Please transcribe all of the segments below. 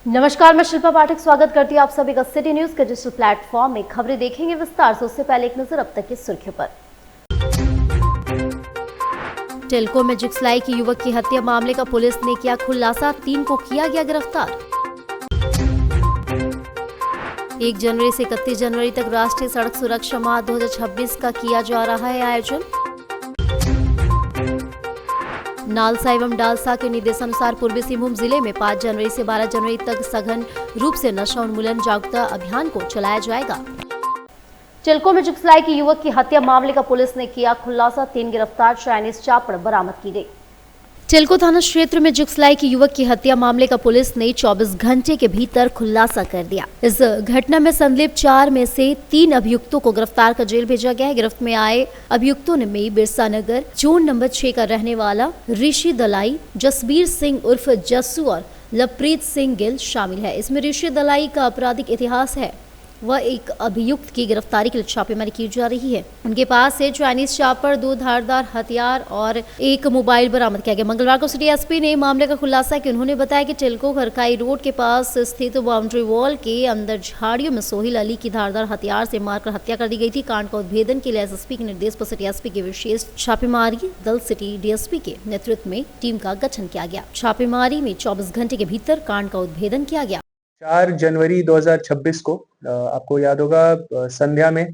नमस्कार, मैं शिल्पा पाठक स्वागत करती हूँ आप सभी का सिटी न्यूज के डिजिटल प्लेटफॉर्म में। खबरें देखेंगे विस्तार से, उससे पहले एक नजर अब तक की सुर्खियों पर। टेल्को में जुगसलाई की युवक की हत्या मामले का पुलिस ने किया खुलासा, 3 को किया गया गिरफ्तार। 1 जनवरी से 31 जनवरी तक राष्ट्रीय सड़क सुरक्षा माह 2026 का किया जा रहा है आयोजन। नालसा एवं डालसा के निर्देशानुसार पूर्वी सिंहभूम जिले में 5 जनवरी से 12 जनवरी तक सघन रूप से नशा उन्मूलन जागरूकता अभियान को चलाया जाएगा। टेल्को में जुगसलाई की युवक की हत्या मामले का पुलिस ने किया खुलासा, 3 गिरफ्तार चाइनीज चापड़ बरामद की गई। टेल्को थाना क्षेत्र में जुगसलाई की युवक की हत्या मामले का पुलिस ने 24 घंटे के भीतर खुलासा कर दिया। इस घटना में संलिप्त 4 में से 3 अभियुक्तों को गिरफ्तार कर जेल भेजा गया है। गिरफ्त में आए अभियुक्तों में बिरसा नगर जोन नंबर 6 का रहने वाला ऋषि दलाई, जसबीर सिंह उर्फ जस्सू और लवप्रीत सिंह गिल शामिल है। इसमें ऋषि दलाई का आपराधिक इतिहास है। वह एक अभियुक्त की गिरफ्तारी के लिए छापेमारी की जा रही है। उनके पास से चाइनीज चापर, 2 धारदार हथियार और 1 मोबाइल बरामद किया गया। मंगलवार को सिटी एसपी ने मामले का खुलासा किया। उन्होंने बताया कि टेल्को खरकाई रोड के पास स्थित बाउंड्री वॉल के अंदर झाड़ियों में सोहेल अली की धारदार हथियार से मारकर हत्या कर दी गई थी। कांड का उद्भेदन के लिए एसएसपी के निर्देश पर सिटी एसपी के विशेष छापेमारी दल सिटी डीएसपी के नेतृत्व में टीम का गठन किया गया। छापेमारी में 24 घंटे के भीतर कांड का उद्भेदन किया गया। 4 जनवरी 2026 को आपको याद होगा संध्या में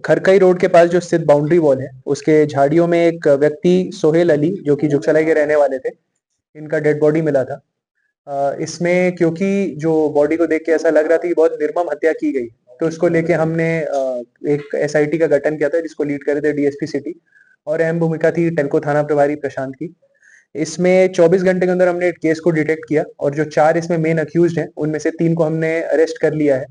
खरकई रोड के पास जो स्थित बाउंड्री वॉल है उसके झाड़ियों में एक व्यक्ति सोहेल अली जो कि जुगसलाई के रहने वाले थे, इनका डेड बॉडी मिला था। इसमें क्योंकि जो बॉडी को देख के ऐसा लग रहा था कि बहुत निर्मम हत्या की गई, तो उसको लेके हमने एक एसआईटी का गठन किया था जिसको लीड करे थे डीएसपी सिटी, और अहम भूमिका थी टेल्को थाना प्रभारी प्रशांत की। इसमें 24 घंटे के अंदर हमने केस को डिटेक्ट किया और जो 4 इसमें मेन अक्यूज्ड हैं उनमें से 3 को हमने अरेस्ट कर लिया है।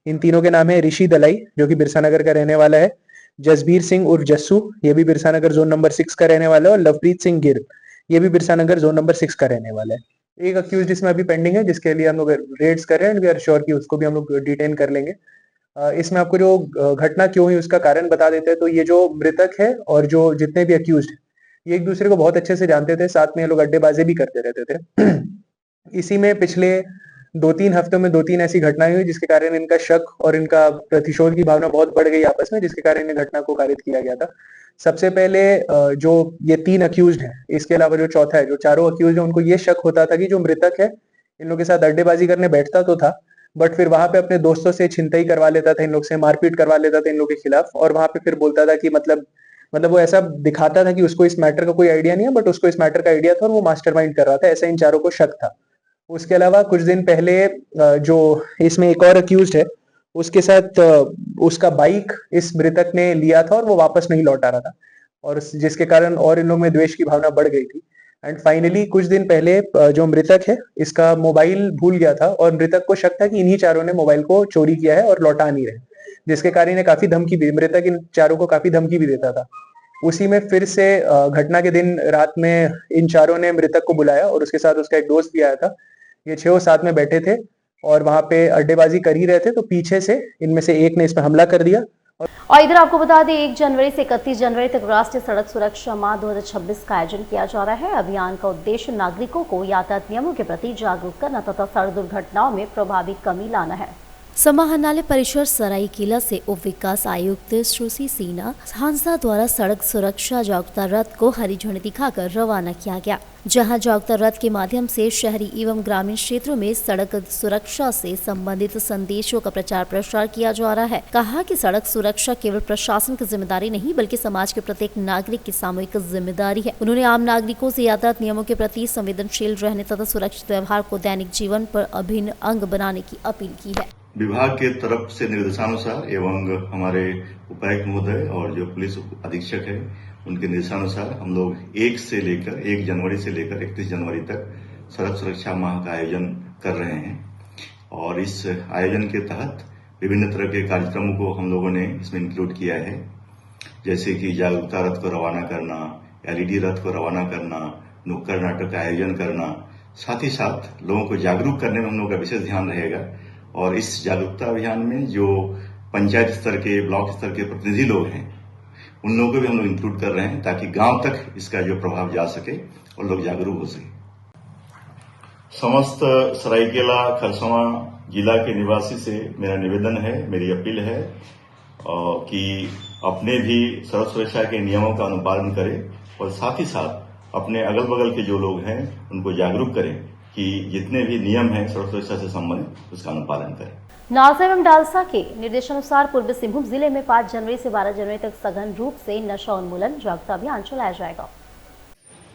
इन तीनों के नाम है ऋषि दलाई जो कि बिरसा नगर का रहने वाला है, जसबीर सिंह उर्फ जस्सू ये भी बिरसा नगर जोन नंबर 6 का रहने वाला है, और लवप्रीत सिंह गिर ये भी बिरसा नगर जोन नंबर 6 का रहने वाला है। एक अक्यूज इसमें अभी पेंडिंग है जिसके लिए हम लोग रेड्स कर रहे हैं एंड वी आर श्योर कि उसको भी हम लोग डिटेन कर लेंगे। इसमें आपको जो घटना क्यों हुई उसका कारण बता देते हैं। तो ये जो मृतक है और जो जितने भी अक्यूज ये एक दूसरे को बहुत अच्छे से जानते थे, साथ में ये लोग अड्डेबाजी भी करते रहते थे। इसी में पिछले 2-3 हफ्तों में 2-3 ऐसी घटनाएं हुई जिसके कारण इनका शक और इनका प्रतिशोध की भावना बहुत बढ़ गई आपस में, जिसके कारण इन घटना को कारित किया गया था। सबसे पहले जो ये 3 अक्यूज्ड हैं, इसके अलावा जो चौथा है, जो चारों अक्यूज्ड हैं, उनको ये शक होता था कि जो मृतक है इन लोगों के साथ अड्डेबाजी करने बैठता तो था, बट फिर वहां पे अपने दोस्तों से छिनतई करवा लेता था, इन लोग से मारपीट करवा लेता था इन लोग के खिलाफ, और वहां पे फिर बोलता था कि मतलब वो ऐसा दिखाता था कि उसको इस मैटर का कोई आइडिया नहीं है, बट उसको इस मैटर का आइडिया था और वो मास्टरमाइंड कर रहा था, ऐसा इन चारों को शक था। उसके अलावा कुछ दिन पहले जो इसमें एक और अक्यूज्ड है उसके साथ उसका बाइक इस मृतक ने लिया था और वो वापस नहीं लौटा रहा था, और जिसके कारण और इन लोगों में द्वेष की भावना बढ़ गई थी। एंड फाइनली कुछ दिन पहले जो मृतक है इसका मोबाइल भूल गया था और मृतक को शक था कि इन्हीं चारों ने मोबाइल को चोरी किया है और लौटा नहीं रहे, जिसके कारण इन्हें काफी धमकी भी, मृतक इन चारों को काफी धमकी भी देता था। उसी में फिर से घटना के दिन रात में इन चारों ने मृतक को बुलाया और उसके साथ उसका एक दोस्त भी आया था। ये 6 साथ में बैठे थे और वहां पे अड्डेबाजी कर ही रहे थे, तो पीछे से इनमें से एक ने इसमें हमला कर दिया। और इधर आपको बता दें 1 जनवरी से 31 जनवरी तक राष्ट्रीय सड़क सुरक्षा माह 2026 का आयोजन किया जा रहा है। अभियान का उद्देश्य नागरिकों को यातायात नियमों के प्रति जागरूक करना तथा सड़क दुर्घटनाओं में प्रभावी कमी लाना है। समाहरणालय परिसर सरायकेला से उप विकास आयुक्त श्रुति सिन्हा हांसा द्वारा सड़क सुरक्षा जागरूकता रथ को हरी झंडी दिखाकर रवाना किया गया, जहां जागरूकता रथ के माध्यम से शहरी एवं ग्रामीण क्षेत्रों में सड़क सुरक्षा से संबंधित संदेशों का प्रचार प्रसार किया जा रहा है। कहा कि सड़क सुरक्षा केवल प्रशासन की जिम्मेदारी नहीं बल्कि समाज के प्रत्येक नागरिक की सामूहिक जिम्मेदारी है। उन्होंने आम नागरिकों से यातायात नियमों के प्रति संवेदनशील रहने तथा सुरक्षित व्यवहार को दैनिक जीवन पर अभिन्न अंग बनाने की अपील की है। विभाग के तरफ से निर्देशानुसार एवं हमारे उपायुक्त महोदय और जो पुलिस अधीक्षक है उनके निर्देशानुसार हम लोग 1 जनवरी से लेकर 31 जनवरी तक सड़क सुरक्षा माह का आयोजन कर रहे हैं, और इस आयोजन के तहत विभिन्न तरह के कार्यक्रमों को हम लोगों ने इसमें इंक्लूड किया है, जैसे कि जागरूकता रथ को रवाना करना, एलईडी रथ को रवाना करना, नुक्कड़ नाटक का आयोजन करना, साथ ही साथ लोगों को जागरूक करने में हम लोगों का विशेष ध्यान रहेगा। और इस जागरूकता अभियान में जो पंचायत स्तर के, ब्लॉक स्तर के प्रतिनिधि लोग हैं उन लोगों को भी हम लोग इंक्लूड कर रहे हैं ताकि गांव तक इसका जो प्रभाव जा सके और लोग जागरूक हो सके। समस्त सरायकेला खरसावां जिला के निवासी से मेरा निवेदन है, मेरी अपील है कि अपने भी सड़क सुरक्षा के नियमों का अनुपालन करें और साथ ही साथ अपने अगल बगल के जो लोग हैं उनको जागरूक करें कि जितने भी नियम हैं सड़क सुरक्षा से संबंधित उसका अनुपालन करें। नालसा एवं डालसा के निर्देशानुसार पूर्वी सिंहभूम जिले में 5 जनवरी से 12 जनवरी तक सघन रूप से नशा उन्मूलन जागरूकता अभियान चलाया जाएगा।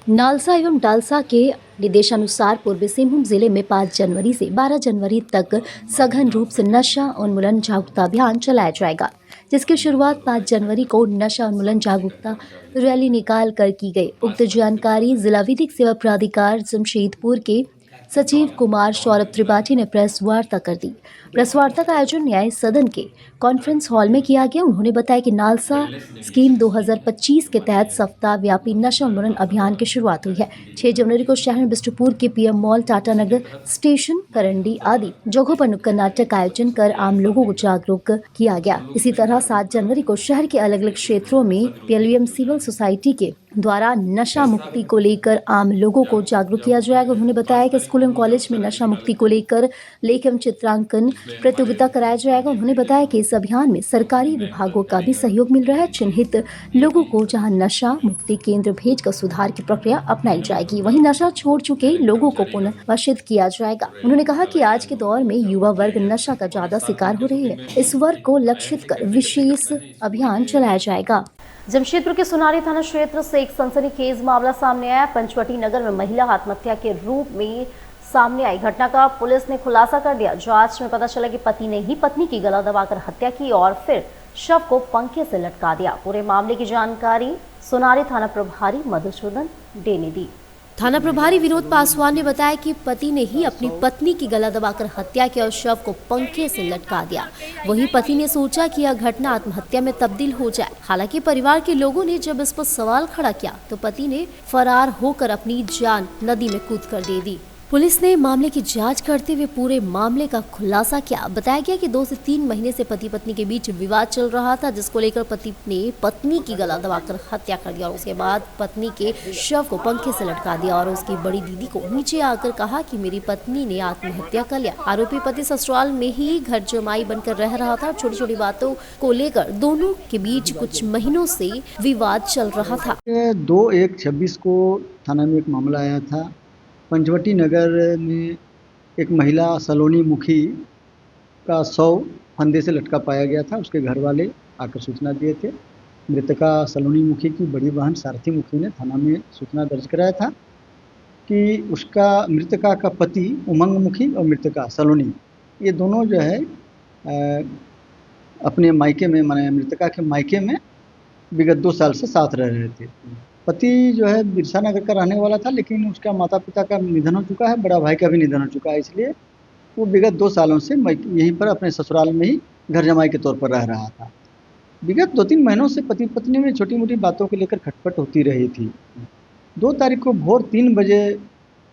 नालसा एवं डालसा के निर्देशानुसार पूर्वी सिंहभूम जिले में 5 जनवरी से 12 जनवरी तक सघन रूप से नशा उन्मूलन जागरूकता अभियान चलाया जाएगा, जिसकी शुरुआत 5 जनवरी को नशा उन्मूलन जागरूकता रैली निकाल कर की गई। उक्त जानकारी जिला विधिक सेवा प्राधिकार जमशेदपुर के सचिव कुमार सौरभ त्रिपाठी ने प्रेस वार्ता कर दी। प्रेस वार्ता का आयोजन न्याय सदन के कॉन्फ्रेंस हॉल में किया गया। उन्होंने बताया कि नालसा स्कीम 2025 के तहत सप्ताह व्यापी नशा उन्मूलन अभियान की शुरुआत हुई है। 6 जनवरी को शहर बिष्टुपुर के पीएम मॉल, टाटा नगर स्टेशन, करंडी आदि जगहों पर नुक्कड़ नाटक का आयोजन कर आम लोगों को जागरूक किया गया। इसी तरह 7 जनवरी को शहर के अलग अलग क्षेत्रों में पीएलवीएम सिविल सोसाइटी के द्वारा नशा मुक्ति को लेकर आम लोगों को जागरूक किया जाएगा। उन्होंने बताया कि स्कूल एवं कॉलेज में नशा मुक्ति को लेकर लेख एवं चित्रांकन प्रतियोगिता कराया जाएगा। उन्होंने बताया कि इस अभियान में सरकारी विभागों का भी सहयोग मिल रहा है। चिन्हित लोगों को जहां नशा मुक्ति केंद्र भेजकर सुधार की प्रक्रिया अपनाई जाएगी, वहीं नशा छोड़ चुके लोगों को पुनर्वासित किया जाएगा। उन्होंने कहा कि आज के दौर में युवा वर्ग नशा का ज्यादा शिकार हो रही है। इस वर्ग को लक्षित कर विशेष अभियान चलाया जाएगा। जमशेदपुर के सुनारी थाना क्षेत्र से एक सनसनीखेज मामला सामने आया। पंचवटी नगर में महिला आत्महत्या के रूप में सामने आई घटना का पुलिस ने खुलासा कर दिया। जांच में पता चला कि पति ने ही पत्नी की गला दबाकर हत्या की और फिर शव को पंखे से लटका दिया। पूरे मामले की जानकारी सुनारी थाना प्रभारी मधुसूदन डे ने दी। थाना प्रभारी विनोद पासवान ने बताया कि पति ने ही अपनी पत्नी की गला दबाकर हत्या की और शव को पंखे से लटका दिया। वहीं पति ने सोचा कि यह घटना आत्महत्या में तब्दील हो जाए। हालांकि परिवार के लोगों ने जब इस पर सवाल खड़ा किया तो पति ने फरार होकर अपनी जान नदी में कूद कर दे दी। पुलिस ने मामले की जांच करते हुए पूरे मामले का खुलासा किया। बताया गया कि 2 से 3 महीने से पति पत्नी के बीच विवाद चल रहा था, जिसको लेकर पति ने पत्नी की गला दबाकर हत्या कर दिया और उसके बाद पत्नी के शव को पंखे से लटका दिया और उसकी बड़ी दीदी को नीचे आकर कहा कि मेरी पत्नी ने आत्महत्या कर लिया। आरोपी पति ससुराल में ही घर जमाई बनकर रह रहा था। छोटी छोटी बातों को लेकर दोनों के बीच कुछ महीनों से विवाद चल रहा था। 2/1/26 को थाना में एक मामला आया था। पंचवटी नगर में एक महिला सलोनी मुखी का शव फंदे से लटका पाया गया था। उसके घर वाले आकर सूचना दिए थे। मृतका सलोनी मुखी की बड़ी बहन सारथी मुखी ने थाना में सूचना दर्ज कराया था कि उसका मृतका का पति उमंग मुखी और मृतका सलोनी, ये दोनों जो है अपने मायके में, माने मृतका के मायके में विगत 2 साल से साथ रह रहे थे। पति जो है बिरसा नगर का रहने वाला था, लेकिन उसका माता पिता का निधन हो चुका है, बड़ा भाई का भी निधन हो चुका है, इसलिए वो विगत 2 सालों से यहीं पर अपने ससुराल में ही घर जमाई के तौर पर रह रहा था। विगत 2-3 महीनों से पति पत्नी में छोटी मोटी बातों को लेकर खटपट होती रही थी। 2 तारीख को भोर 3 बजे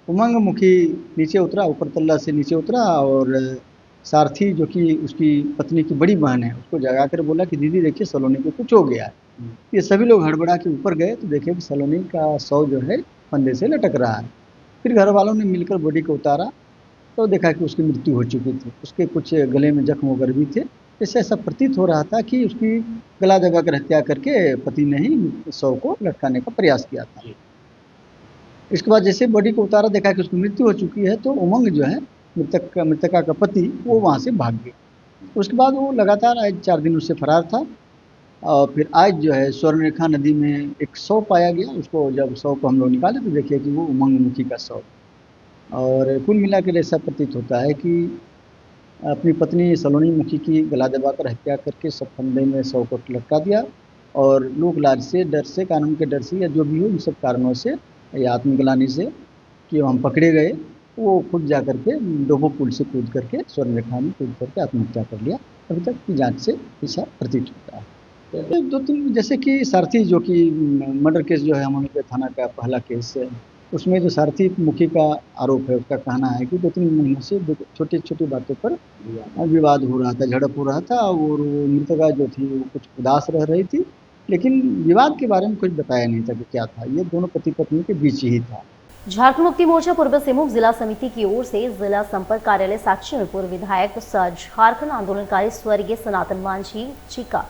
उमंग मुखी नीचे उतरा, ऊपर तल्ला से नीचे उतरा और सारथी जो कि उसकी पत्नी की बड़ी बहन है, उसको जगा कर बोला कि दीदी देखिए सलोनी को कुछ हो गया है। ये सभी लोग हड़बड़ा के ऊपर गए तो देखे कि सलोनी का शव जो है फंदे से लटक रहा है। फिर घर वालों ने मिलकर बॉडी को उतारा तो देखा कि उसकी मृत्यु हो चुकी थी। उसके कुछ गले में जख्म वगैरह भी थे। इससे ऐसा प्रतीत हो रहा था कि उसकी गला दबाकर हत्या करके पति ने ही शव को लटकाने का प्रयास किया था। इसके बाद जैसे बॉडी को उतारा, देखा कि उसकी मृत्यु हो चुकी है, तो उमंग जो है मृतका का पति वो वहाँ से भाग गए। उसके बाद वो लगातार आज 4 दिन उससे फरार था और फिर आज जो है स्वर्णरेखा नदी में एक शव पाया गया। उसको जब शव को हम लोग निकाले तो देखिए कि वो उमंग मुखी का शव। और कुल मिलाकर ऐसा प्रतीत होता है कि अपनी पत्नी सलोनी मुखी की गला दबाकर हत्या करके सब फंदे में शव को लटका दिया और लोक लाज से, डर से, कानून के डर से या जो भी हो, इन सब कारणों से या आत्मग्लानि से कि हम पकड़े गए, वो खुद जा करके डोबो पुल से कूद करके स्वर्णरेखा में कूद करके आत्महत्या कर लिया। अभी तक की जांच से ऐसा प्रतीत होता है। 2-3 जैसे कि सारथी जो कि मर्डर केस जो है अमनपुर थाना का पहला केस है, उसमें जो सारथी मुखी का आरोप है, उसका कहना है कि 2-3 महीनों से छोटी छोटी बातों पर विवाद हो रहा था, झड़प हो रहा था और मृतका जो थी वो कुछ उदास रह रही थी, लेकिन विवाद के बारे में कुछ बताया नहीं था कि क्या था। ये दोनों पति पत्नी के बीच ही था। झारखंड मुक्ति मोर्चा पूर्व सिंहभूम जिला समिति की ओर से जिला संपर्क कार्यालय साक्षी में पूर्व विधायक सह झारखंड आंदोलनकारी स्वर्गीय सनातन मांझी जी का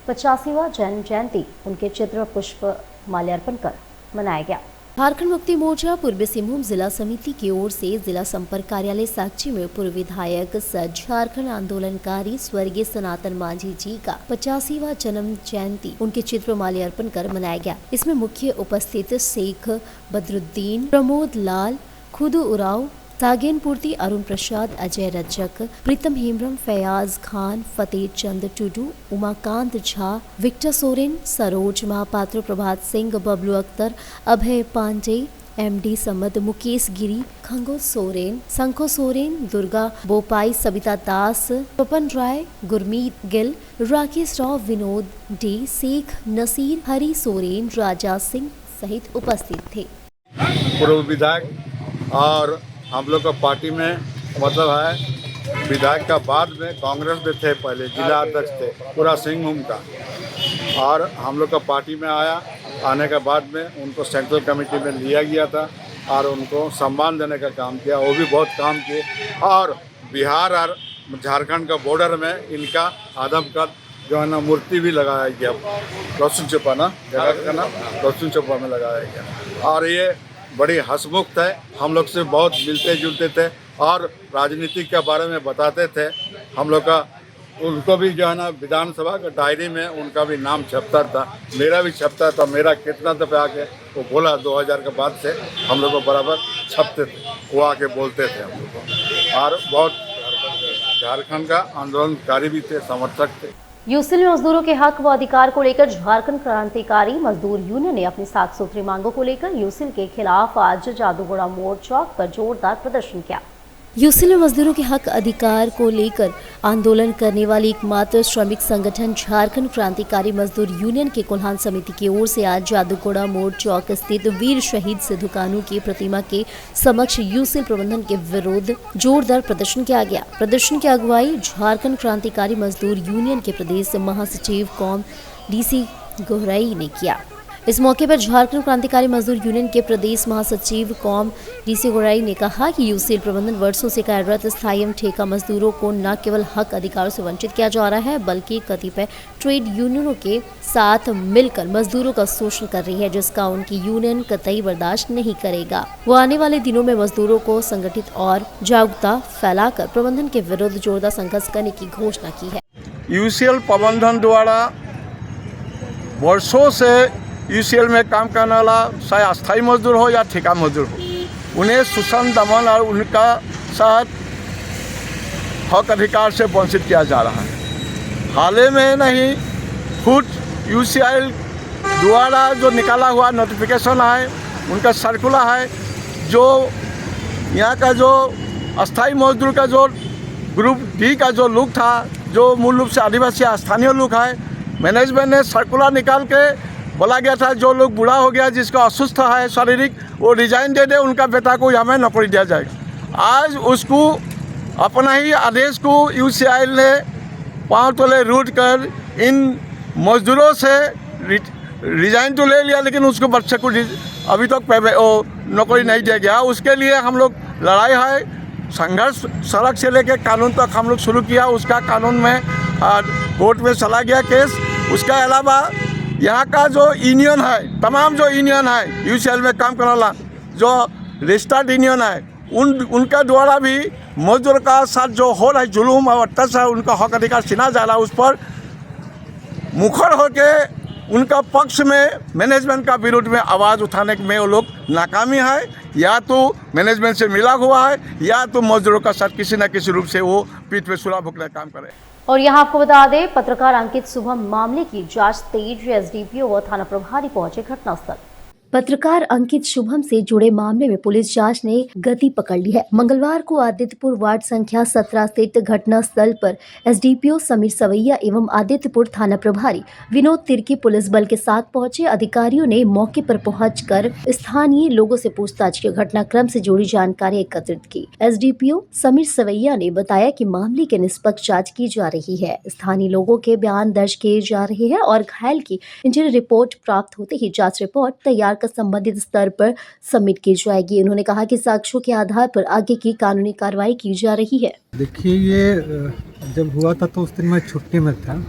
50वां जन्म जयंती उनके चित्र पुष्प माल्यार्पण कर मनाया गया। झारखंड मुक्ति मोर्चा पूर्व सिंहभूम जिला समिति की ओर से जिला संपर्क कार्यालय साक्षी में पूर्व विधायक सह झारखंड आंदोलनकारी स्वर्गीय सनातन मांझी जी का 50वां जन्म जयंती उनके चित्र माल्यार्पण कर मनाया गया। इसमें मुख्य उपस्थित शेख बदरुद्दीन, प्रमोद लाल, खुदू उराव, सागेन पूर्ति, अरुण प्रसाद, अजय रजक, प्रीतम हेम्ब्रम, फयाज खान, फतेह चंद टुडू, उमाकांत झा, विक्टर सोरेन, सरोज महापात्र, प्रभात सिंह, बबलू अख्तर, अभय पांडे, एमडी सम्मद, मुकेश गिरी, खंगो सोरेन, संखो सोरेन, दुर्गा बोपाई, सबिता दास, पपन राय, गुरमीत गिल, राकेश राव, विनोद डी, शेख नसीर, हरी सोरेन, राजा सिंह सहित उपस्थित थे। पूर्व विधायक और हम लोग का पार्टी में मतलब है विधायक का बाद में कांग्रेस में थे, पहले जिला अध्यक्ष थे पूरा सिंहभूम का, और हम लोग का पार्टी में आने के बाद में उनको सेंट्रल कमेटी में लिया गया था और उनको सम्मान देने का काम किया। वो भी बहुत काम किए और बिहार और झारखंड का बॉर्डर में इनका आदमकद जो है ना मूर्ति भी लगाया गया, रोशन चौपा ना जगह का नाम रोशन चौपा में लगाया गया। और ये बड़ी हंसमुख है, हम लोग से बहुत मिलते जुलते थे और राजनीति के बारे में बताते थे। हम लोग का उनको भी जो है ना विधानसभा का डायरी में उनका भी नाम छपता था, मेरा भी छपता था। मेरा कितना दफे आके वो बोला 2000 के बाद से हम लोग को बराबर छपते थे, वो आके बोलते थे हम लोग को। और बहुत झारखंड का आंदोलनकारी भी थे, समर्थक थे। यूसीएल में मजदूरों के हक व अधिकार को लेकर झारखंड क्रांतिकारी मजदूर यूनियन ने अपनी 7 सूत्री मांगों को लेकर यूसीएल के खिलाफ आज जादूगोड़ा मोड़ चौक पर जोरदार प्रदर्शन किया। यूसीएल में मजदूरों के हक अधिकार को लेकर आंदोलन करने वाली एकमात्र श्रमिक संगठन झारखंड क्रांतिकारी मजदूर यूनियन के कोल्हान समिति की ओर से आज जादूगोड़ा मोड़ चौक स्थित वीर शहीद सिद्धू कान्हू की प्रतिमा के समक्ष यूसीएल प्रबंधन के विरुद्ध जोरदार प्रदर्शन किया गया। प्रदर्शन की अगुवाई झारखंड क्रांतिकारी मजदूर यूनियन के प्रदेश महासचिव कौम डीसी गोहराई ने किया। इस मौके पर झारखंड क्रांतिकारी मजदूर यूनियन के प्रदेश महासचिव कौम डीसी गोराई ने कहा कि यूसीएल प्रबंधन वर्षों से कार्यरत स्थायी एवं ठेका मजदूरों को न केवल हक अधिकारों से वंचित किया जा रहा है बल्कि कतिपय ट्रेड यूनियनों के साथ मिलकर मजदूरों का शोषण कर रही है, जिसका उनकी यूनियन कतई बर्दाश्त नहीं करेगा। वो आने वाले दिनों में मजदूरों को संगठित और जागरूकता फैलाकर प्रबंधन के विरुद्ध जोरदार संघर्ष करने की घोषणा की है। यूसीएल प्रबंधन द्वारा वर्षों से यूसीएल में काम करने वाला चाहे अस्थायी मजदूर हो या ठेका मजदूर हो, उन्हें शोषण, दमन और उनका साथ हक अधिकार से वंचित किया जा रहा है। हाल ही में नहीं, खुद यूसीएल द्वारा जो निकाला हुआ नोटिफिकेशन है, उनका सर्कुलर है, जो यहाँ का जो अस्थायी मजदूर का जो ग्रुप डी का जो लोग था, जो मूल रूप से आदिवासी स्थानीय लोग है, मैनेजमेंट ने सर्कुलर निकाल के बोला गया था जो लोग बूढ़ा हो गया, जिसका अस्वस्थ है शारीरिक, वो रिजाइन दे दे, उनका बेटा को यहाँ में नौकरी दिया जाएगा। आज उसको अपना ही आदेश को यूसीएल ने पाँव तले रूट कर इन मजदूरों से रिजाइन तो ले लिया, लेकिन उसको बच्चे को अभी तक नौकरी नहीं दिया गया। उसके लिए हम लोग लड़ाई है, संघर्ष सड़क से लेकर कानून तक हम लोग शुरू किया। उसका कानून में कोर्ट में चला गया केस। उसके अलावा यहाँ का जो यूनियन है, तमाम जो यूनियन है यूसीएल में काम करने वाला जो रजिस्टर्ड यूनियन है, उनका द्वारा भी मजदूर का साथ जो हो रहा है जुलूम और अत्याचार, उनका हक अधिकार छीना जा रहा है, उस पर मुखर होके उनका पक्ष में मैनेजमेंट का विरोध में आवाज़ उठाने में वो लोग नाकामी है। या तो मैनेजमेंट से मिला हुआ है या तो मजदूरों का साथ किसी न किसी रूप से वो पीठ पे सुरा भुगतने का काम करे। और यहाँ आपको बता दें, पत्रकार अंकित शुभम मामले की जांच तेज, एसडीपीओ व थाना प्रभारी पहुंचे घटनास्थल। पत्रकार अंकित शुभम से जुड़े मामले में पुलिस जांच ने गति पकड़ ली है। मंगलवार को आदित्यपुर वार्ड संख्या 17 स्थित घटना स्थल पर एसडीपीओ समीर सवैया एवं आदित्यपुर थाना प्रभारी विनोद तिर्की पुलिस बल के साथ पहुंचे। अधिकारियों ने मौके पर पहुंचकर स्थानीय लोगों से पूछताछ की, घटनाक्रम से जुड़ी जानकारी एकत्रित की। एसडीपीओ समीर सवैया ने बताया कि मामले की निष्पक्ष जाँच की जा रही है, स्थानीय लोगों के बयान दर्ज किए जा रहे हैं और घायल की इंजरी रिपोर्ट प्राप्त होते ही जाँच रिपोर्ट तैयार कर संबंधित स्तर पर सबमिट की जाएगी। उन्होंने कहा कि साक्ष्यों के आधार पर आगे की कानूनी कार्रवाई की जा रही है। देखिए, ये जब हुआ था तो उस दिन मैं छुट्टी में था।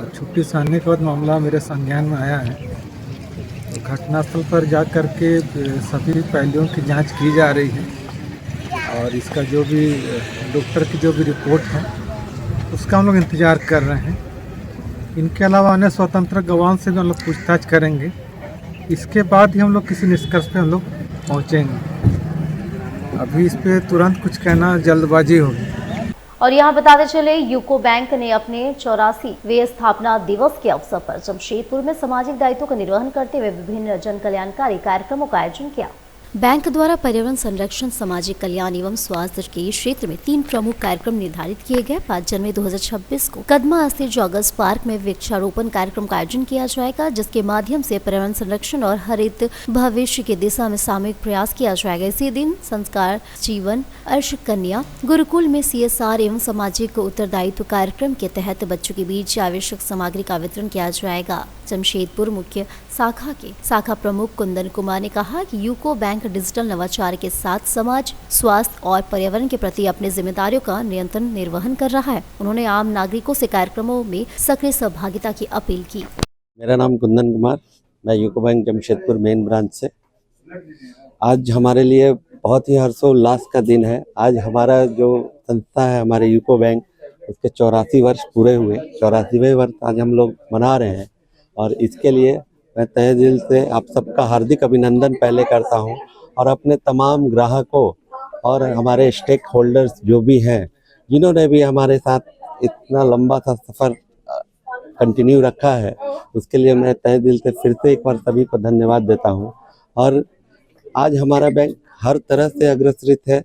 छुट्टी से आने के बाद मामला मेरे संज्ञान में आया है। तो घटनास्थल पर जा कर के सभी पहलुओं की जांच की जा रही है और इसका जो भी डॉक्टर की जो भी रिपोर्ट है उसका हम लोग इंतज़ार कर रहे हैं। इनके अलावा अन्य स्वतंत्र गवाहों से भी हम लोग पूछताछ करेंगे। इसके बाद ही हम लोग किसी निष्कर्ष पे हम लोग पहुँचेंगे। अभी इस पे तुरंत कुछ कहना जल्दबाजी होगी। और यहाँ बताते चले, यूको बैंक ने अपने 84वें स्थापना दिवस के अवसर पर जमशेदपुर में सामाजिक दायित्व का निर्वहन करते हुए विभिन्न जन कल्याणकारी कार्यक्रमों का आयोजन किया। बैंक द्वारा पर्यावरण संरक्षण, सामाजिक कल्याण एवं स्वास्थ्य के क्षेत्र में 3 प्रमुख कार्यक्रम निर्धारित किए गए। 5 जनवरी 2026 को कदमा स्थित जॉगर्स पार्क में वृक्षारोपण कार्यक्रम का आयोजन किया जाएगा, जिसके माध्यम से पर्यावरण संरक्षण और हरित भविष्य की दिशा में सामूहिक प्रयास किया जाएगा। इसी दिन संस्कार जीवन अर्ष कन्या गुरुकुल में CSR एवं सामाजिक उत्तरदायित्व कार्यक्रम के तहत बच्चों के बीच आवश्यक सामग्री का वितरण किया जाएगा। जमशेदपुर मुख्य शाखा प्रमुख कुंदन कुमार ने कहा कि यूको बैंक डिजिटल नवाचार के साथ समाज, स्वास्थ्य और पर्यावरण के प्रति अपनी जिम्मेदारियों का निरंतर निर्वहन कर रहा है। उन्होंने आम नागरिकों से कार्यक्रमों में सक्रिय सहभागिता की अपील की। मेरा नाम कुंदन कुमार, मैं UCO bank Jamshedpur main branch से। आज हमारे लिए बहुत ही हर्षोल्लास का दिन है। आज हमारा जो संस्था है, हमारे यूको बैंक, उसके 84 वर्ष पूरे हुए। 84वें वर्ष आज हम लोग मना रहे हैं और इसके लिए मैं तहे दिल से आप सबका हार्दिक अभिनंदन पहले करता हूं और अपने तमाम ग्राहकों और हमारे स्टेक होल्डर्स जो भी हैं, जिन्होंने भी हमारे साथ इतना लंबा सा सफ़र कंटिन्यू रखा है, उसके लिए मैं तहे दिल से फिर से एक बार सभी को धन्यवाद देता हूं। और आज हमारा बैंक हर तरह से अग्रसरित है।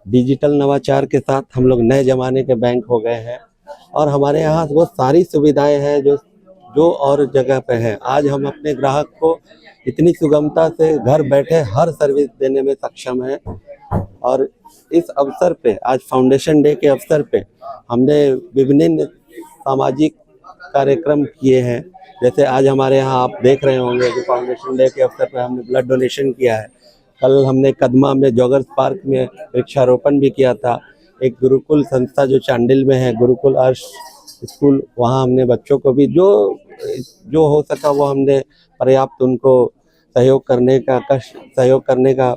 डिजिटल नवाचार के साथ हम लोग नए ज़माने के बैंक हो गए हैं और हमारे यहाँ वो सारी सुविधाएं हैं जो और जगह पे है। आज हम अपने ग्राहक को इतनी सुगमता से घर बैठे हर सर्विस देने में सक्षम है। और इस अवसर पे, आज फाउंडेशन डे के अवसर पे, हमने विभिन्न सामाजिक कार्यक्रम किए हैं। जैसे आज हमारे यहाँ आप देख रहे होंगे कि फाउंडेशन डे के अवसर पे हमने ब्लड डोनेशन किया है। कल हमने कदमा में जॉगर्स पार्क में वृक्षारोपण भी किया था। एक गुरुकुल संस्था जो चांडिल में है, गुरुकुल अर्ष स्कूल, वहाँ हमने बच्चों को भी जो हो सका वो हमने पर्याप्त उनको सहयोग करने का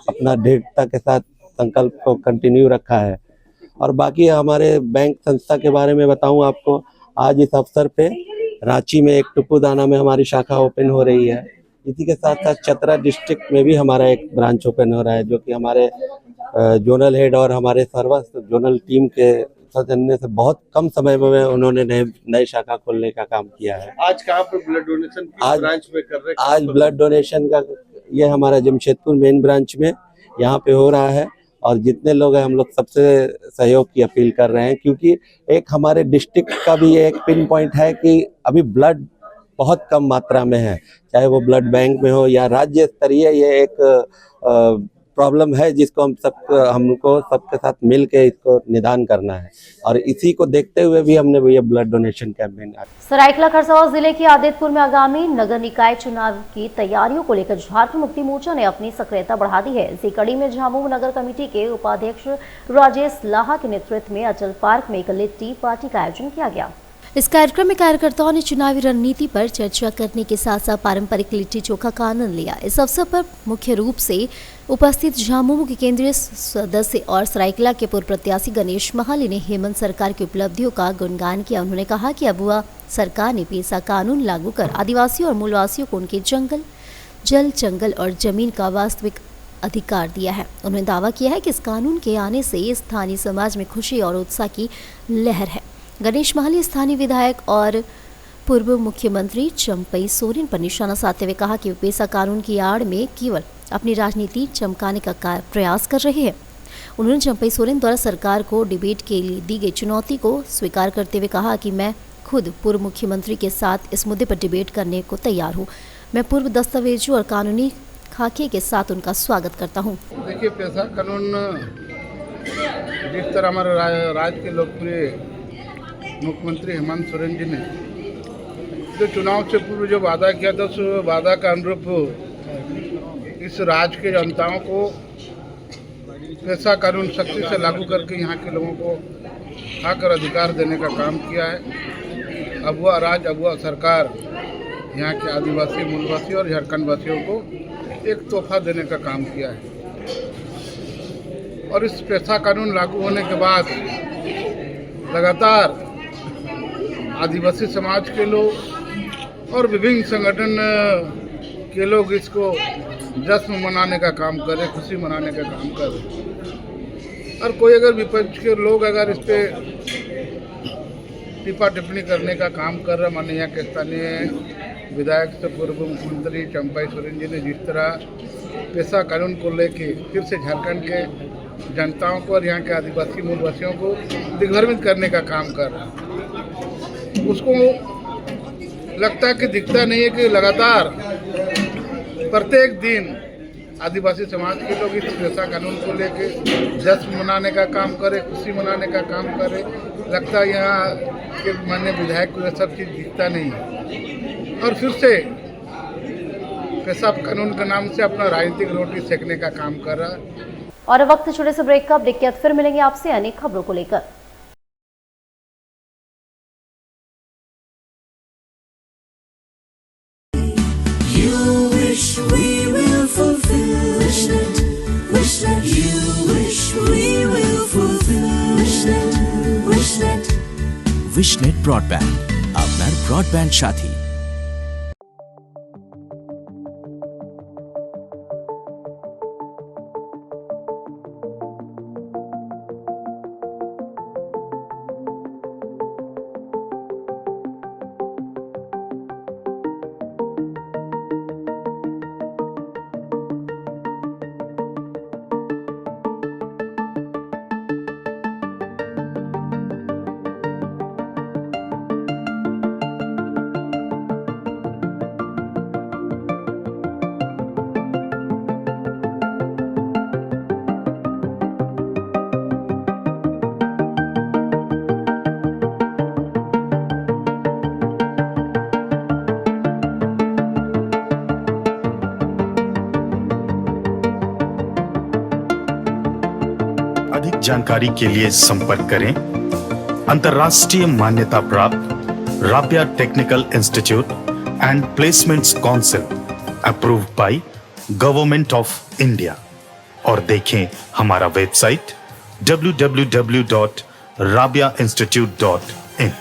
अपना दृढ़ता के साथ संकल्प को कंटिन्यू रखा है। और बाकी हमारे बैंक संस्था के बारे में बताऊं आपको, आज इस अवसर पे रांची में एक टुपुदाना में हमारी शाखा ओपन हो रही है। इसी के साथ साथ चतरा डिस्ट्रिक्ट में भी हमारा एक ब्रांच ओपन हो रहा है, जो कि हमारे जोनल हेड और हमारे सर्वस्त जोनल टीम के सौजन्य से बहुत कम समय में उन्होंने नए शाखा खोलने का काम किया है। आज कहाँ पर ब्लड डोनेशन किस ब्रांच में कर रहे हैं? आज ब्लड डोनेशन का ये हमारा जमशेदपुर मेन ब्रांच में यहाँ पे हो रहा है और जितने लोग हैं हम लोग सबसे सहयोग की अपील कर रहे हैं, क्योंकि एक हमारे डिस्ट्रिक्ट का भी एक पिन पॉइंट है कि अभी ब्लड बहुत कम मात्रा में है, चाहे वो ब्लड बैंक में हो या राज्य स्तरीय। ये एक प्रॉब्लम है जिसको हमको सबके साथ मिल के इसको निदान करना है और इसी को देखते हुए भी हमने ये blood donation campaign. Saraikela Kharsawan जिले के आदितपुर में आगामी नगर निकाय चुनाव की तैयारियों को लेकर झारखंड मुक्ति मोर्चा ने अपनी सक्रियता बढ़ा दी है। इसी कड़ी में झामुमो नगर कमेटी के उपाध्यक्ष राजेश लाहा के नेतृत्व में अचल पार्क में एक लिट्टी पार्टी का आयोजन किया गया। इस कार्यक्रम में कार्यकर्ताओं ने चुनावी रणनीति पर चर्चा करने के साथ साथ पारंपरिक लिट्टी चोखा का आनंद लिया। इस अवसर पर मुख्य रूप से उपस्थित झामुमो के केंद्रीय सदस्य और सरायकेला के पूर्व प्रत्याशी गणेश महाली ने हेमंत सरकार की उपलब्धियों का गुणगान किया। उन्होंने कहा कि अब वह सरकार ने पेशा कानून लागू कर आदिवासियों और मूलवासियों को उनके जंगल और जमीन का वास्तविक अधिकार दिया है। उन्होंने दावा किया है कि इस कानून के आने से स्थानीय समाज में खुशी और उत्साह की लहर है। गणेश महाली स्थानीय विधायक और पूर्व मुख्यमंत्री चंपई सोरेन पर निशाना साधते हुए कहा कि वे पेशा कानून की आड़ में केवल अपनी राजनीति चमकाने का प्रयास कर रहे हैं। उन्होंने चंपई सोरेन द्वारा सरकार को डिबेट के लिए दी गई चुनौती को स्वीकार करते हुए कहा कि मैं खुद पूर्व मुख्यमंत्री के साथ इस मुद्दे पर डिबेट करने को तैयार हूँ। मैं पूर्व दस्तावेजों और कानूनी खाके के साथ उनका स्वागत करता हूँ। देखिए, पेशा कानून जिस तरह हमारे राज्य के लोकप्रिय मुख्यमंत्री हेमंत सोरेन जी ने जो चुनाव से पूर्व जो वादा किया था उस वादा का अनुरूप इस राज्य के जनताओं को पेशा कानून सख्ती से लागू करके यहाँ के लोगों को हक और अधिकार देने का काम किया है। अब वह राज्य, अब वह सरकार यहाँ के आदिवासी, मूलवासी और झारखंड वासियों को एक तोहफा देने का काम किया है। और इस पेशा कानून लागू होने के बाद लगातार आदिवासी समाज के लोग और विभिन्न संगठन के लोग इसको जश्न मनाने का काम करें, खुशी मनाने का काम करें। और कोई अगर विपक्ष के लोग अगर इस पे टिप्पा टिप्पणी करने का काम कर रहे, माननीय यहाँ के स्थानीय विधायक से पूर्व मुख्यमंत्री चंपाई सोरेन जी ने जिस तरह पेशा कानून को लेके फिर से झारखंड के जनताओं को और यहाँ के आदिवासी मूलवासियों को दिग्भ्रमित करने का काम कर रहा है, उसको लगता है कि दिखता नहीं है कि लगातार प्रत्येक दिन आदिवासी समाज के लोग इस पेशा कानून को लेके जश्न मनाने का काम करे, खुशी मनाने का काम करे। लगता है यहाँ के माननीय विधायक को यह सब चीज़ दिखता नहीं है और फिर से पेशा कानून के नाम से अपना राजनीतिक रोटी सेकने का काम कर रहा है। और वक्त छोटे से ब्रेक का, ब्रेक के बाद फिर मिलेंगे आपसे अनेक खबरों को लेकर। विशनेट ब्रॉडबैंड, আপনার ব্রডব্যান্ড সাথী। अधिक जानकारी के लिए संपर्क करें अंतर्राष्ट्रीय मान्यता प्राप्त Rabia technical institute and placements council approved by government of India और देखें हमारा वेबसाइट www.rabiainstitute.in।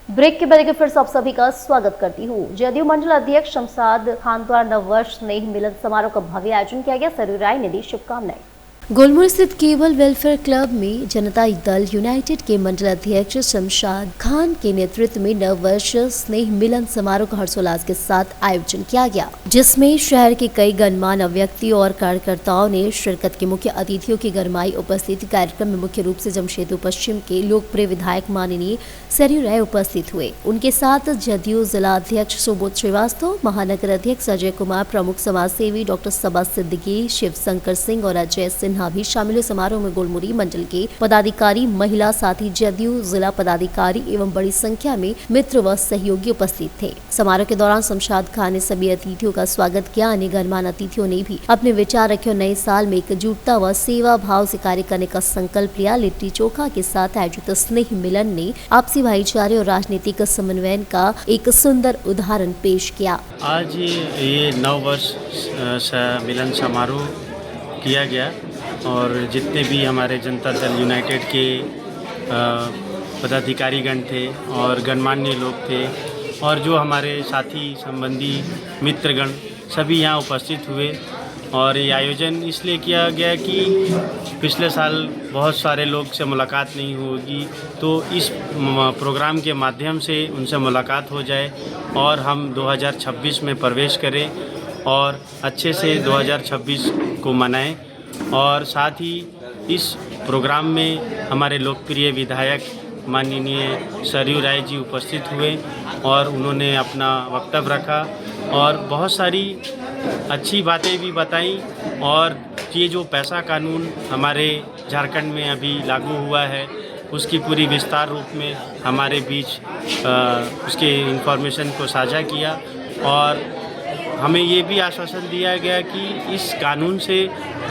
ब्रेक के बाद फिर से आप सभी का स्वागत करती हूँ। जदयू मंडल अध्यक्ष शमशाद खान द्वारा नववर्ष स्नेह मिलन समारोह का भव्य आयोजन किया गया। सरयू राय ने दी शुभकामनाएं। गुलमर्ग स्थित केवल वेलफेयर क्लब में जनता दल यूनाइटेड के मंडल अध्यक्ष शमशाद खान के नेतृत्व में नववर्ष स्नेह मिलन समारोह का हर्षोल्लास के साथ आयोजन किया गया, जिसमें शहर के कई गणमान्य व्यक्ति और कार्यकर्ताओं ने शिरकत की। मुख्य अतिथियों की गरमाई उपस्थिति कार्यक्रम में मुख्य रूप से जमशेदपुर पश्चिम के लोकप्रिय विधायक माननीय सरयू राय उपस्थित हुए। उनके साथ जदयू जिला अध्यक्ष सुबोध श्रीवास्तव, महानगर अध्यक्ष अजय कुमार, प्रमुख समाज सेवी डॉक्टर सबा सिद्दीकी, शिव शंकर सिंह और अजय सिन्हा भी शामिल हुए। समारोह में गोलमुरी मंडल के पदाधिकारी, महिला साथी, जदयू जिला पदाधिकारी एवं बड़ी संख्या में मित्र व सहयोगी उपस्थित थे। समारोह के दौरान शमशाद खान ने सभी अतिथियों का स्वागत किया। अन्य गणमान्य अतिथियों ने भी अपने विचार रखे और नए साल में एकजुटता व सेवा भाव से कार्य करने का संकल्प लिया। लिट्टी चोखा के साथ आयोजित स्नेह मिलन ने आपसी भाईचारे और राजनीतिक समन्वय का एक सुंदर उदाहरण पेश किया। आज ये नववर्ष मिलन समारोह किया गया और जितने भी हमारे जनता दल यूनाइटेड के पदाधिकारीगण थे और गणमान्य लोग थे और जो हमारे साथी संबंधी मित्रगण सभी यहाँ उपस्थित हुए। और ये आयोजन इसलिए किया गया कि पिछले साल बहुत सारे लोग से मुलाकात नहीं होगी, तो इस प्रोग्राम के माध्यम से उनसे मुलाकात हो जाए और हम 2026 में प्रवेश करें और अच्छे से 2026 को मनाएं। और साथ ही इस प्रोग्राम में हमारे लोकप्रिय विधायक माननीय सरयू राय जी उपस्थित हुए और उन्होंने अपना वक्तव्य रखा और बहुत सारी अच्छी बातें भी बताई। और ये जो पेशा कानून हमारे झारखंड में अभी लागू हुआ है, उसकी पूरी विस्तार रूप में हमारे बीच उसके इन्फॉर्मेशन को साझा किया और हमें ये भी आश्वासन दिया गया कि इस कानून से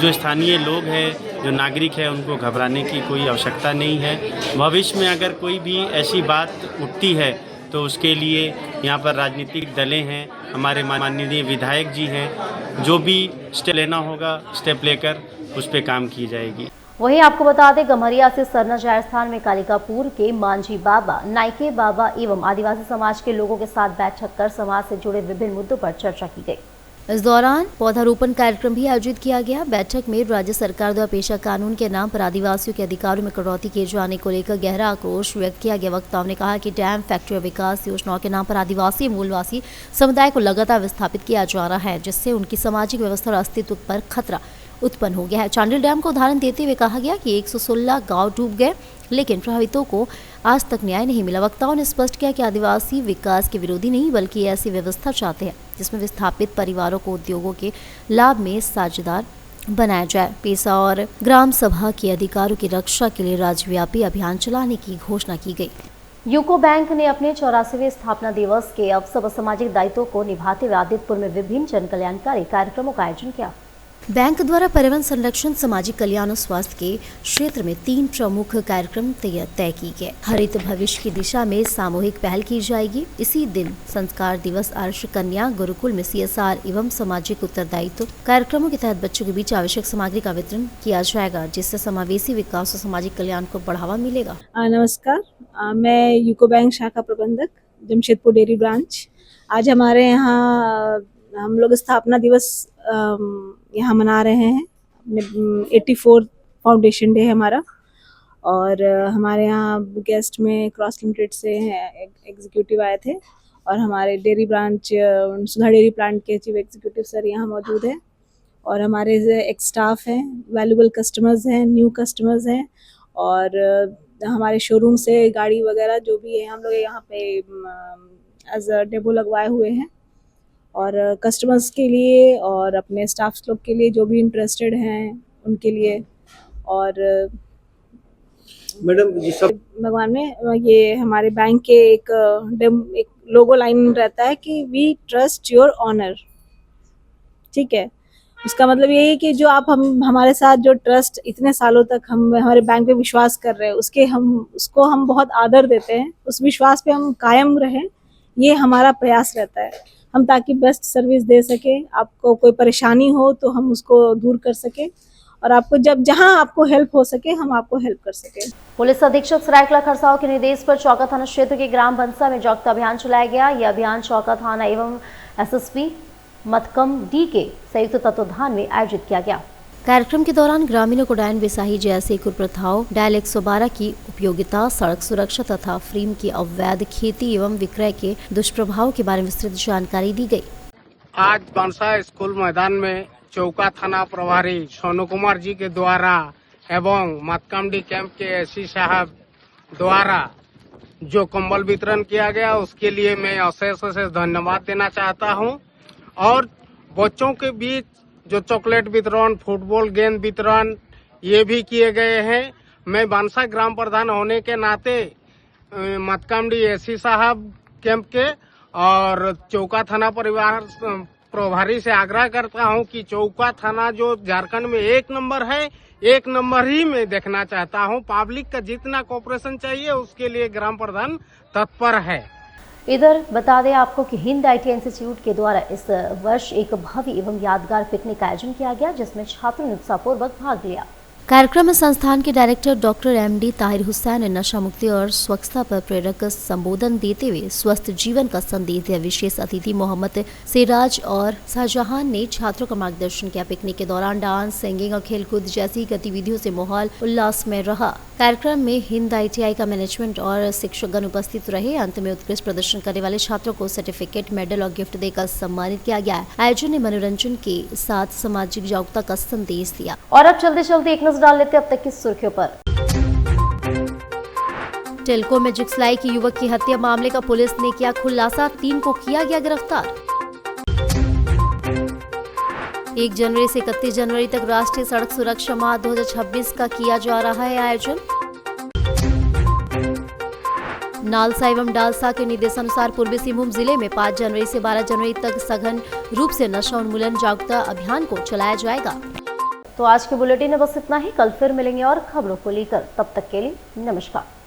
जो स्थानीय लोग हैं, जो नागरिक हैं, उनको घबराने की कोई आवश्यकता नहीं है। भविष्य में अगर कोई भी ऐसी बात उठती है तो उसके लिए यहाँ पर राजनीतिक दलें हैं, हमारे माननीय विधायक जी हैं, जो भी स्टेप लेना होगा स्टेप लेकर उस पर काम की जाएगी। वहीं आपको बता दें, गम्हरिया से सरना जायस्थान में कालिकापुर के मांझी बाबा, नाइके बाबा एवं आदिवासी समाज के लोगों के साथ बैठक कर समाज से जुड़े विभिन्न मुद्दों पर चर्चा की गई। इस दौरान पौधारोपण कार्यक्रम भी आयोजित किया गया। बैठक में राज्य सरकार द्वारा पेशा कानून के नाम पर आदिवासियों के अधिकारों में कटौती किए जाने को लेकर गहरा आक्रोश व्यक्त किया गया। वक्ताओं ने कहा कि डैम, फैक्ट्री और विकास योजनाओं के नाम पर आदिवासी मूलवासी समुदाय को लगातार विस्थापित किया जा रहा है, जिससे उनकी सामाजिक व्यवस्था और अस्तित्व पर खतरा उत्पन्न हो गया है। चांडिल डैम को उदाहरण देते हुए कहा गया कि 116 गांव डूब गए, लेकिन प्रभावितों को आज तक न्याय नहीं मिला। वक्ताओं ने स्पष्ट किया कि आदिवासी विकास के विरोधी नहीं, बल्कि ऐसी व्यवस्था चाहते हैं जिसमें विस्थापित परिवारों को उद्योगों के लाभ में साझेदार बनाया जाए। पेशा और ग्राम सभा के अधिकारों की रक्षा के लिए राज्यव्यापी अभियान चलाने की घोषणा की गई। यूको बैंक ने अपने 84वें स्थापना दिवस के अवसर पर सामाजिक दायित्वों को निभाते हुए आदित्यपुर में विभिन्न जन कल्याणकारी कार्यक्रमों का आयोजन किया। बैंक द्वारा पर्यावरण संरक्षण, सामाजिक कल्याण और स्वास्थ्य के क्षेत्र में 3 प्रमुख कार्यक्रम तय किए गए। हरित भविष्य की दिशा में सामूहिक पहल की जाएगी। इसी दिन संस्कार दिवस, आर्ष कन्या गुरुकुल में CSR एवं सामाजिक उत्तरदायित्व कार्यक्रमों के तहत बच्चों के बीच आवश्यक सामग्री का वितरण किया जाएगा, जिससे समावेशी विकास और सामाजिक कल्याण को बढ़ावा मिलेगा। नमस्कार, मैं यूको बैंक शाखा प्रबंधक जमशेदपुर डेयरी ब्रांच। आज हमारे यहाँ हम लोग स्थापना दिवस यहाँ मना रहे हैं। 84 फाउंडेशन डे है हमारा, और हमारे यहाँ गेस्ट में क्रॉस लिमिटेड से एग्जीक्यूटिव आए थे, और हमारे डेयरी ब्रांच सुधा डेयरी प्लांट के चीफ एग्जीक्यूटिव सर यहाँ मौजूद हैं, और हमारे एक स्टाफ हैं, वैल्यूबल कस्टमर्स हैं, न्यू कस्टमर्स हैं, और हमारे शोरूम से गाड़ी वगैरह जो भी है हम लोग यहाँ पे एज अ डेमो लगवाए हुए हैं। और कस्टमर्स के लिए और अपने स्टाफ लोग के लिए जो भी इंटरेस्टेड हैं उनके लिए। और मैडम भगवान में ये हमारे बैंक के एक लोगो लाइन रहता है कि वी ट्रस्ट योर ऑनर। ठीक है, उसका मतलब ये है कि जो आप हमारे साथ जो ट्रस्ट इतने सालों तक हम हमारे बैंक पे विश्वास कर रहे हैं, उसको हम बहुत आदर देते हैं। उस विश्वास पे हम कायम रहें, ये हमारा प्रयास रहता है। हम ताकि बेस्ट सर्विस दे सके, आपको कोई परेशानी हो तो हम उसको दूर कर सके, और आपको जहां आपको हेल्प हो सके हम आपको हेल्प कर सके। पुलिस अधीक्षक सरायकला खरसाव के निर्देश पर चौका थाना क्षेत्र के ग्राम बंसा में जागरूकता अभियान चलाया गया। यह अभियान चौका थाना एवं SSP मतकम D के संयुक्त तत्वाधान में आयोजित किया गया। कार्यक्रम के दौरान ग्रामीणों को डायन बिसाही जैसे कुप्रथाओं, डायल 112 की उपयोगिता, सड़क सुरक्षा तथा अफीम की अवैध खेती एवं विक्रय के दुष्प्रभाव के बारे में विस्तृत जानकारी दी गई। आज बंसा स्कूल मैदान में चौका थाना प्रभारी सोनू कुमार जी के द्वारा एवं मतकमडी कैंप के SC साहब द्वारा जो कंबल वितरण किया गया, उसके लिए मैं अशेष धन्यवाद देना चाहता हूं। और बच्चों के बीच जो चॉकलेट वितरण, फुटबॉल गेंद वितरण ये भी किए गए हैं। मैं बांसा ग्राम प्रधान होने के नाते मतकमडी SC साहब कैंप के और चौका थाना परिवार प्रभारी से आग्रह करता हूं कि चौका थाना जो झारखंड में 1 नंबर है, 1 नंबर ही मैं देखना चाहता हूं। पब्लिक का जितना कोऑपरेशन चाहिए उसके लिए ग्राम प्रधान तत्पर है। इधर बता दें आपको कि हिंद IT इंस्टीट्यूट के द्वारा इस वर्ष एक भव्य एवं यादगार पिकनिक का आयोजन किया गया, जिसमें छात्रों ने उत्साहपूर्वक भाग लिया। कार्यक्रम में संस्थान के director doctor MD Tahir Hussain ने नशा मुक्ति और स्वच्छता पर प्रेरक संबोधन देते हुए स्वस्थ जीवन का संदेश दिया। विशेष अतिथि मोहम्मद सिराज और शाहजहां ने छात्रों का मार्गदर्शन किया। पिकनिक के दौरान डांस, सिंगिंग और खेलकूद जैसी गतिविधियों से माहौल उल्लासमय रहा। कार्यक्रम में हिंद ITI का मैनेजमेंट और शिक्षकगण उपस्थित रहे। अंत में उत्कृष्ट प्रदर्शन करने वाले छात्रों को सर्टिफिकेट, मेडल और गिफ्ट देकर सम्मानित किया गया। आयोजन ने मनोरंजन के साथ सामाजिक जागरूकता का संदेश दिया। और अब चलते चलते एक नजर डाल लेते अब तक की सुर्खियों पर। टेल्को में जुगसलाई की युवक की हत्या मामले का पुलिस ने किया खुलासा, 3 को किया गया गिरफ्तार। 1 जनवरी से 31 जनवरी तक राष्ट्रीय सड़क सुरक्षा माह 2026 का किया जा रहा है आयोजन। नालसा एवं डालसा के निर्देशानुसार पूर्वी सिंहभूम जिले में 5 जनवरी से 12 जनवरी तक सघन रूप से नशा उन्मूलन जागरूकता अभियान को चलाया जाएगा। तो आज के बुलेटिन में बस इतना ही। कल फिर मिलेंगे और खबरों को लेकर। तब तक के लिए नमस्कार।